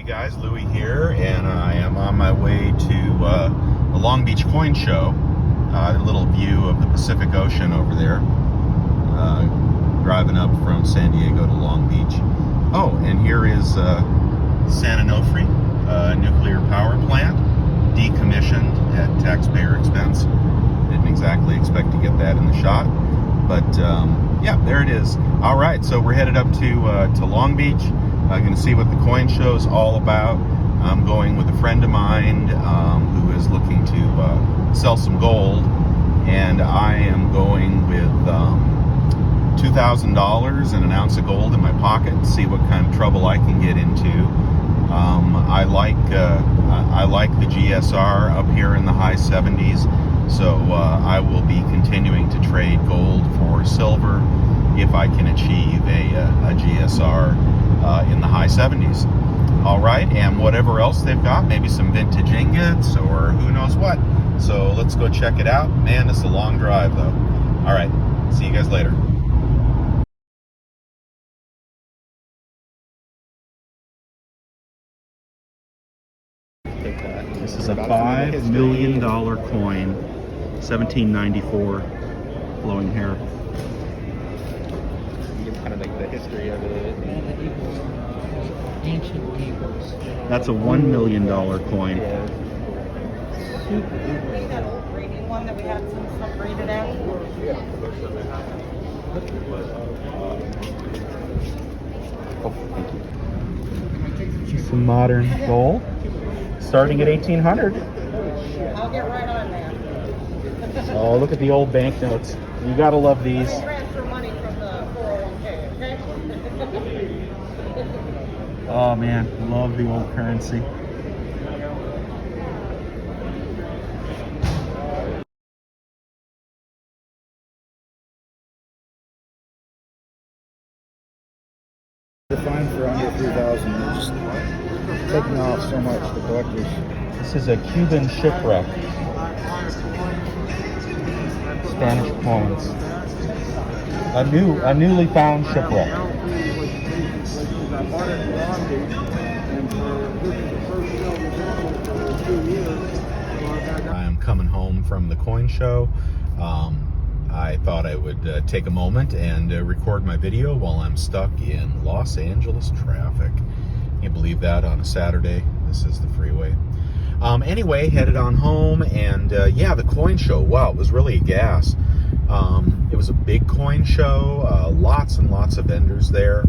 Guys, Louie here, and I am on my way to the Long Beach Coin Show. A little view of the Pacific Ocean over there. Driving up from San Diego to Long Beach. Oh, and here is San Onofre nuclear power plant, decommissioned at taxpayer expense. Didn't exactly expect to get that in the shot, but yeah, there it is. All right, so we're headed up to Long Beach. I'm going to see what the coin show is all about. I'm going with a friend of mine who is looking to sell some gold, and I am going with $2,000 and an ounce of gold in my pocket to see what kind of trouble I can get into. I like the GSR up here in the high 70s, so I will be continuing to trade gold for silver if I can achieve a GSR in the high 70s. All right, and whatever else they've got, maybe some vintage ingots or who knows what. So let's go check it out. Man, it's a long drive though. All right, see you guys later. This is a $5 million coin, 1794, flowing hair. Kind of like the history of it. Ancient peoples. That's a $1 million coin. Yeah. Super duper. That old reading one that we had some stuff rated at. Oh, thank you. Some modern gold, starting at 1800. I'll get right on that. Oh, look at the old banknotes. You gotta love these. Transfer money from the 401k, okay? Oh man, love the old currency. The fine for under 3,000 is just taking off so much, the collectors. This is a Cuban shipwreck. Spanish coins. A newly found shipwreck. I am coming home from the coin show. I thought I would take a moment and record my video while I'm stuck in Los Angeles traffic. Can you believe that on a Saturday? This is the freeway. Anyway, headed on home, and yeah, the coin show, wow, it was really a gas. It was a big coin show, lots and lots of vendors there.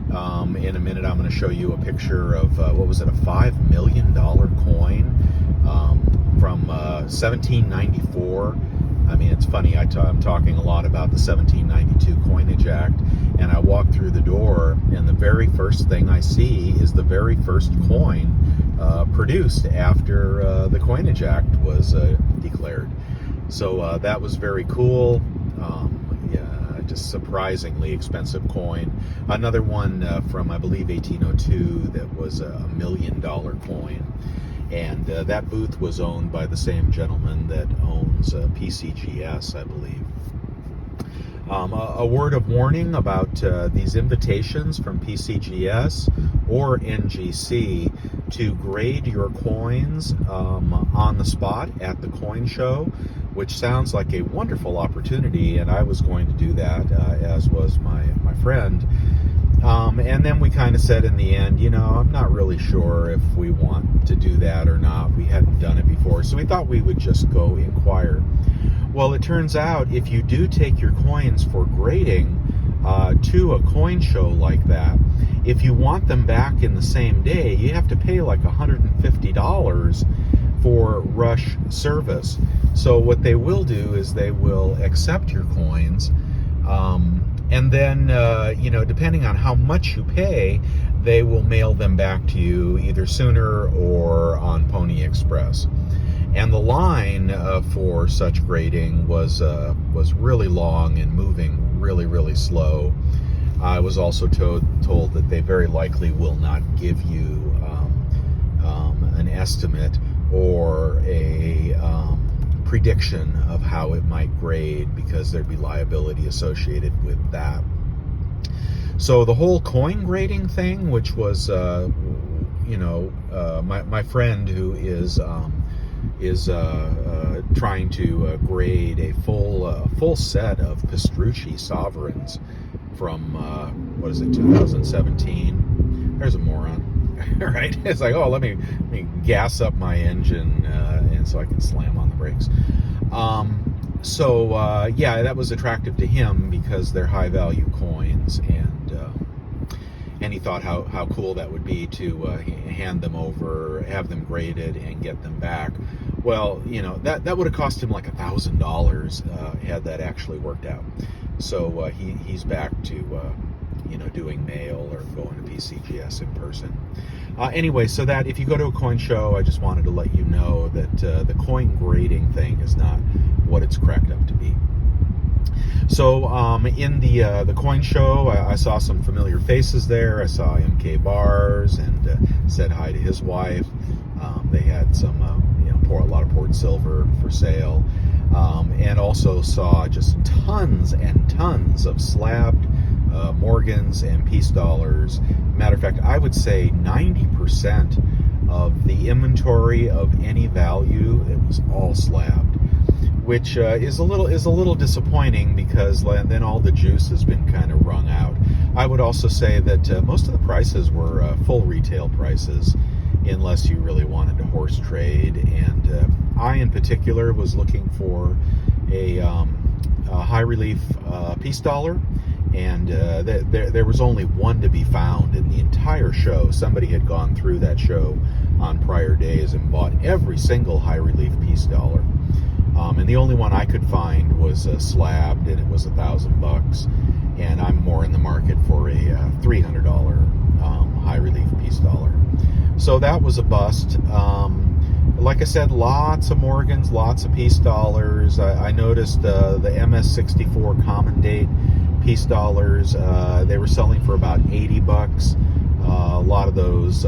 In a minute, I'm going to show you a picture of, what was it, a $5 million coin from 1794. I mean, it's funny, I'm talking a lot about the 1792 Coinage Act, and I walk through the door, and the very first thing I see is the very first coin produced after the Coinage Act was declared. So that was very cool. Yeah, just surprisingly expensive coin. Another one from, I believe, 1802 that was a $1 million coin. And that booth was owned by the same gentleman that owns PCGS, I believe. A word of warning about these invitations from PCGS or NGC to grade your coins on the spot at the coin show, which sounds like a wonderful opportunity, and I was going to do that, as was my friend. And then we kind of said in the end, you know, I'm not really sure if we want to do that or not. We hadn't done it before, so we thought we would just go inquire. Well, it turns out if you do take your coins for grading to a coin show like that, if you want them back in the same day, you have to pay like $150 for rush service. So what they will do is they will accept your coins, and then, you know, depending on how much you pay, they will mail them back to you either sooner or on Pony Express. And the line for such grading was really long and moving really, really slow. I was also told that they very likely will not give you an estimate or a prediction of how it might grade, because there'd be liability associated with that. So the whole coin grading thing, which was my friend who is trying to grade a full set of Pastrucci sovereigns from what is it, 2017. There's a moron. Right? It's like, oh, let me gas up my engine, and so I can slam on the brakes. Yeah, that was attractive to him because they're high value coins, and he thought how cool that would be to hand them over, have them graded, and get them back. Well, that would have cost him like $1,000 had that actually worked out. So he's back to doing mail or going to PCGS in person. Anyway, so that if you go to a coin show, I just wanted to let you know that the coin grading thing is not what it's cracked up to be. So in the coin show, I saw some familiar faces there. I saw MK Bars and said hi to his wife. They had some a lot of poured silver for sale, and also saw just tons and tons of slabbed Morgans and peace dollars. Matter of fact, I would say 90% of the inventory of any value, it was all slabbed, which is a little disappointing because then all the juice has been kind of wrung out. I would also say that most of the prices were full retail prices, unless you really wanted to horse trade. And I, in particular, was looking for a high relief peace dollar. And there was only one to be found in the entire show. Somebody had gone through that show on prior days and bought every single high relief peace dollar. And the only one I could find was slabbed, and it was $1,000. And I'm more in the market for a $300 high relief peace dollar. So that was a bust. Like I said, lots of Morgans, lots of peace dollars. I noticed the MS-64 common date peace dollars, they were selling for about $80. A lot of those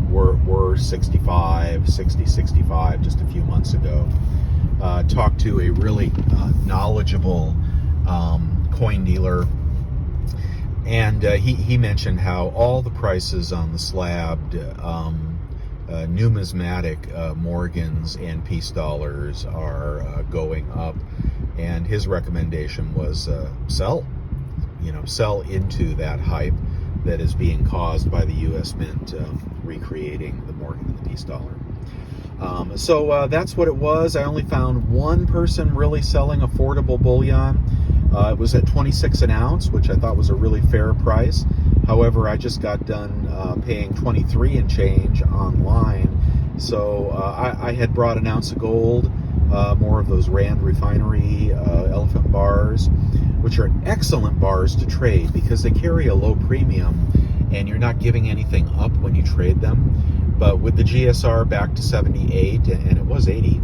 were 65 just a few months ago. Talked to a really knowledgeable coin dealer, and he mentioned how all the prices on the slabbed numismatic Morgans and peace dollars are going up, and his recommendation was sell into that hype that is being caused by the U.S. Mint recreating the Morgan and the peace dollar. So that's what it was. I only found one person really selling affordable bullion. It was at 26 an ounce, which I thought was a really fair price. However, I just got done paying 23 and change online. So I had brought an ounce of gold, more of those Rand Refinery elephant bars, which are excellent bars to trade because they carry a low premium and you're not giving anything up when you trade them. But with the GSR back to 78, and it was 80,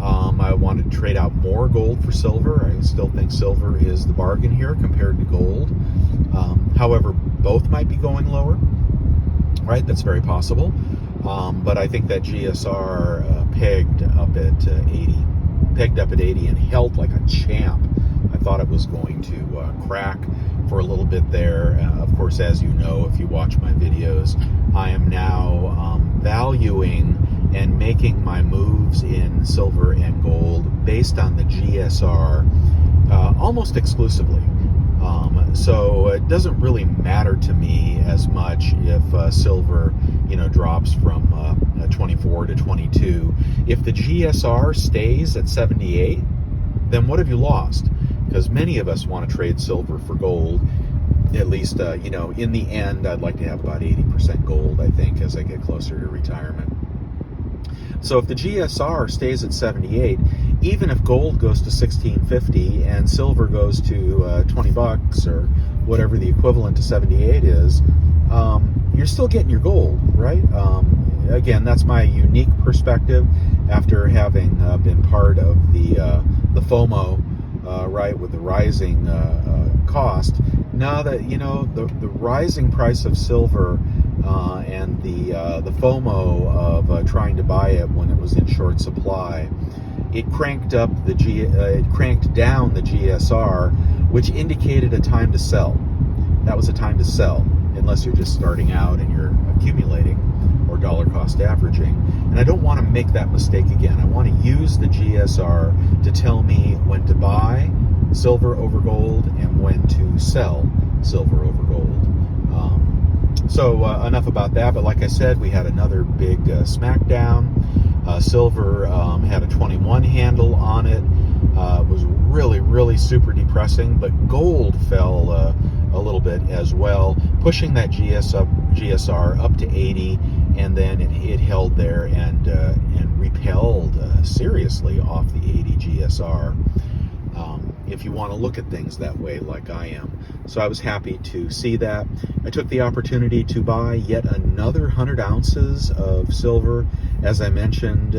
I wanted to trade out more gold for silver. I still think silver is the bargain here compared to gold. However, both might be going lower, right? That's very possible. But I think that GSR pegged up at 80 and held like a champ. I thought it was going to crack for a little bit there. Of course, as you know, if you watch my videos, I am now valuing and making my moves in silver and gold based on the GSR almost exclusively. So it doesn't really matter to me as much if silver, drops from 24 to 22. If the GSR stays at 78, then what have you lost? Because many of us want to trade silver for gold. At least, in the end, I'd like to have about 80% gold, I think, as I get closer to retirement. So if the GSR stays at 78, even if gold goes to $16.50 and silver goes to $20 or whatever the equivalent to 78 is, you're still getting your gold, right? Again, that's my unique perspective after having been part of the FOMO, right, with the rising cost. Now that the rising price of silver and the FOMO of trying to buy it when it was in short supply, it cranked down the GSR, which indicated a time to sell. That was a time to sell, unless you're just starting out and you're accumulating, dollar cost averaging. And I don't want to make that mistake again. I want to use the GSR to tell me when to buy silver over gold and when to sell silver over gold. So enough about that, but like I said, we had another big smackdown. Silver had a 21 handle on it. It was really super depressing, but gold fell a little bit as well, pushing that GSR up to 80, and then it held there and repelled seriously off the 80 GSR. If you want to look at things that way, like I am. So I was happy to see that. I took the opportunity to buy yet another 100 ounces of silver. As I mentioned,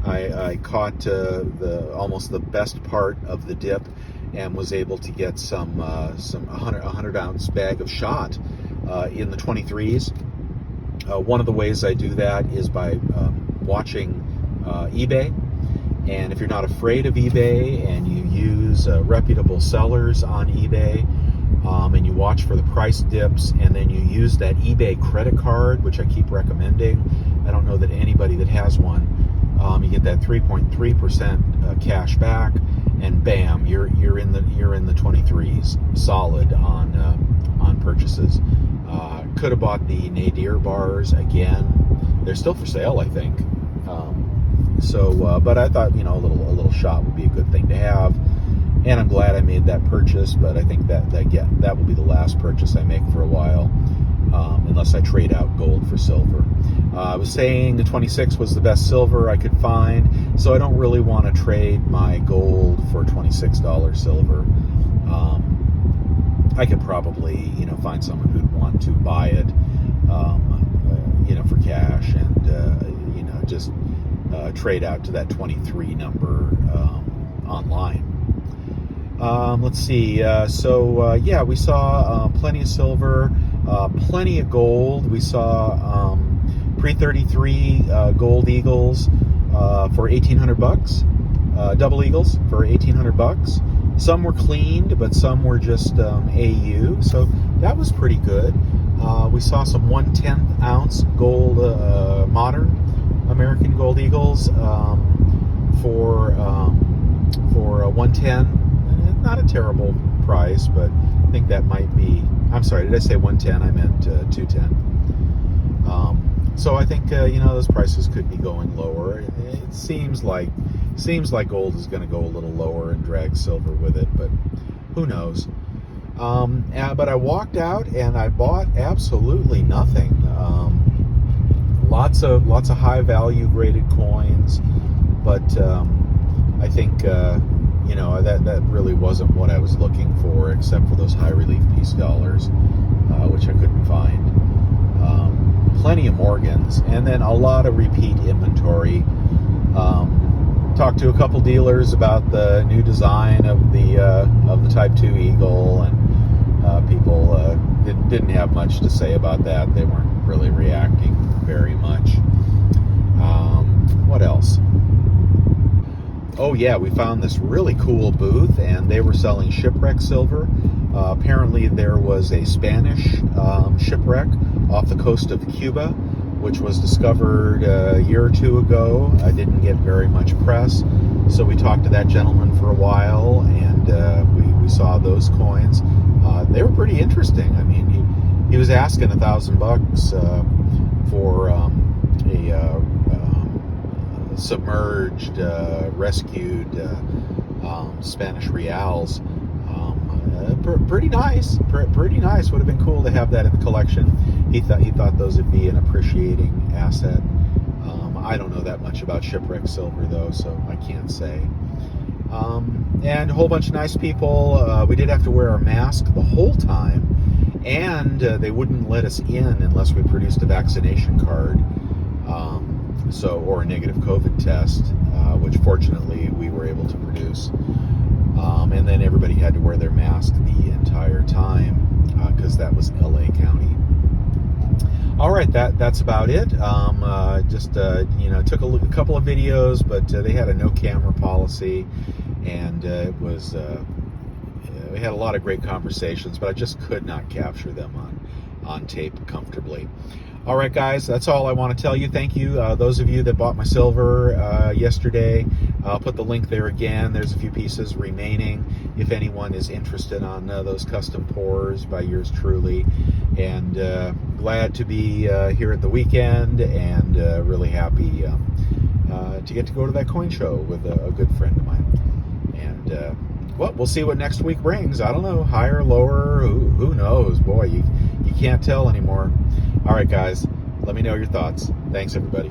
I caught almost the best part of the dip and was able to get some 100 ounce bag of shot in the 23s. One of the ways I do that is by watching eBay. And if you're not afraid of eBay and you use reputable sellers on eBay, and you watch for the price dips, and then you use that eBay credit card, which I keep recommending. I don't know that anybody that has one. You get that 3.3% cash back, and bam, you're in the 23s, solid on purchases. Could have bought the Nadir bars again. They're still for sale, I think. But I thought, a little shot would be a good thing to have, and I'm glad I made that purchase. But I think that will be the last purchase I make for a while, unless I trade out gold for silver. I was saying the 26 was the best silver I could find, so I don't really want to trade my gold for $26 silver. I could probably, find someone who'd want to buy it, for cash, and just trade out to that 23 number online. Let's see. We saw plenty of silver, plenty of gold. We saw pre-33 gold eagles for $1,800. Double eagles for $1,800. Some were cleaned, but some were just AU. So that was pretty good. We saw some 1/10 ounce gold modern American gold eagles for 110. Not a terrible price, but I think that might be. I'm sorry, did I say 110? I meant 210. So I think those prices could be going lower. It seems like gold is going to go a little lower and drag silver with it, but who knows? But I walked out and I bought absolutely nothing. Lots of high value graded coins, but I think that really wasn't what I was looking for, except for those high relief piece dollars, which I couldn't find. Plenty of Morgans, and then a lot of repeat inventory. Talked to a couple dealers about the new design of the Type 2 Eagle, and people didn't have much to say about that. They weren't really reacting very much. What else? Oh yeah, we found this really cool booth, and they were selling shipwreck silver. Apparently there was a Spanish shipwreck off the coast of Cuba, which was discovered a year or two ago. I didn't get very much press, so we talked to that gentleman for a while, and we saw those coins. They were pretty interesting. I mean, he was asking $1,000 for a submerged, rescued Spanish reals. Pretty nice. Pretty nice. Would have been cool to have that in the collection. He thought those would be an appreciating asset. I don't know that much about shipwreck silver though, so I can't say. And a whole bunch of nice people. We did have to wear our mask the whole time, and they wouldn't let us in unless we produced a vaccination card, or a negative COVID test, which fortunately we were able to produce. And then everybody had to wear their mask the entire time, because that was LA County. All right, that's about it. Took a couple of videos, but they had a no camera policy, and it was we had a lot of great conversations, but I just could not capture them on tape comfortably. All right, guys, that's all I want to tell you. Thank you. Those of you that bought my silver yesterday, I'll put the link there again. There's a few pieces remaining if anyone is interested on those custom pours by yours truly. And glad to be here at the weekend, and really happy to get to go to that coin show with a good friend of mine. And well, we'll see what next week brings. I don't know, higher, lower, who knows? Boy, you can't tell anymore. All right, guys, let me know your thoughts. Thanks, everybody.